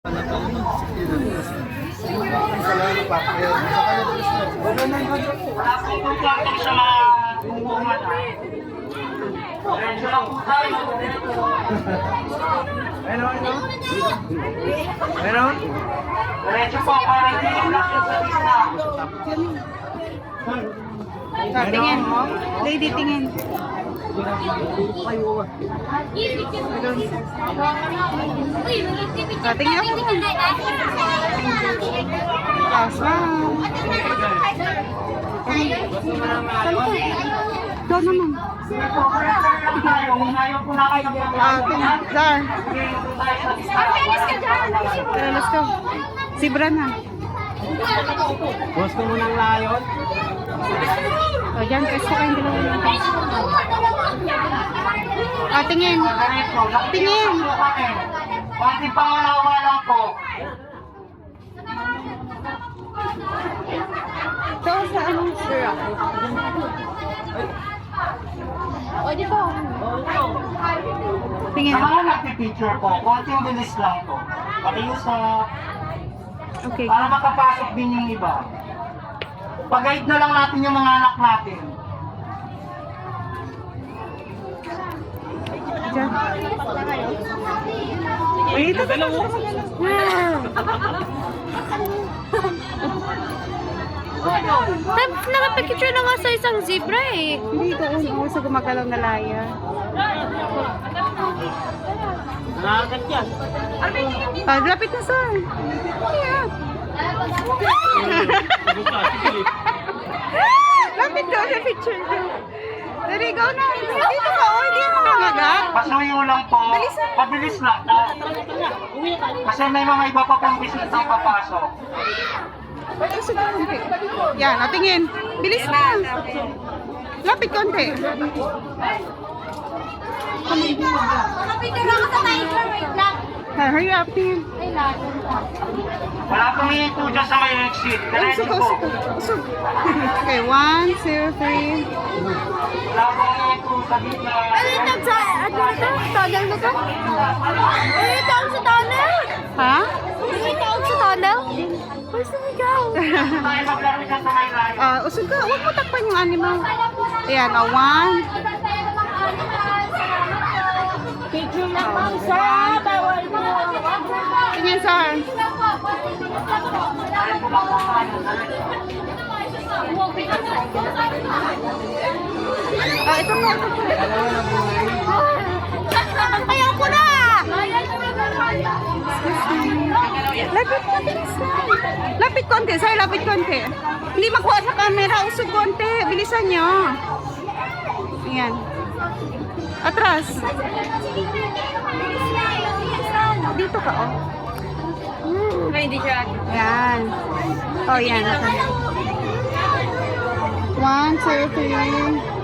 Meron? Diretso po, parang hindi yung lakit sa pista. Tingin mo? Lady, tingin. Tingin ako. Awesome. Ito naman. Ayaw po na kayo. Zar. Let's go. Si Brana. Boss ko munang layon. O, dyan. Pwesto kayong dalawa. Tingin. Tingin. Pati pangalawa lang po. Ito sa anong sir ako? O, dito. Tingin. Sa mga nagpipicture po, konting bilis lang po. Pakiusap. Okay. Para makapasok din yung iba. Pag-guide na lang natin yung mga anak natin. Diyan. Ay, ito dalawa. Nakapicture na nga sa isang zebra eh. Hindi ito sa gumagalaw na laya. Nakakat yan. Lapit na sir. Yeah. Lapit daw sa picture daw. Dari, go na. Dito ka, hindi mo nangagat. Pasuyo lang po. Pabilis lang. Kasi may mga iba pa pang bisitang papasok. Yan, tingin. Bilis na. Lapit konti. Nakapicture na ako sa tiger, wait lang. Hurry up, tingin. Wala pang hihinto dyan sa may exit. Diretso Usog, po. usog. Okay, 1, 2, 3. Wala pang hihinto sa gitna. Ano yung tawag sa, ano na to? Tunnel na to? Ano yung tawag sa tunnel? Ha? Ano yung tawag sa tunnel? Where's the ikaw? Tayo maglaro dyan sa may layo. Usog ka. Huwag mo takpan yung animal. Ayan, 1. Picture lang po sa bawal mo. Tingin, sir. Ito po. Ayaw ko na! Lapit konti. Lapit konti, sir. Lapit konti. Hindi makuha sa camera. Usog konti. Bilisan nyo. Ayan. Atras. Dito ka, oh. Ay, hindi siya. Yan. Oh, yan. 1, 2, 3.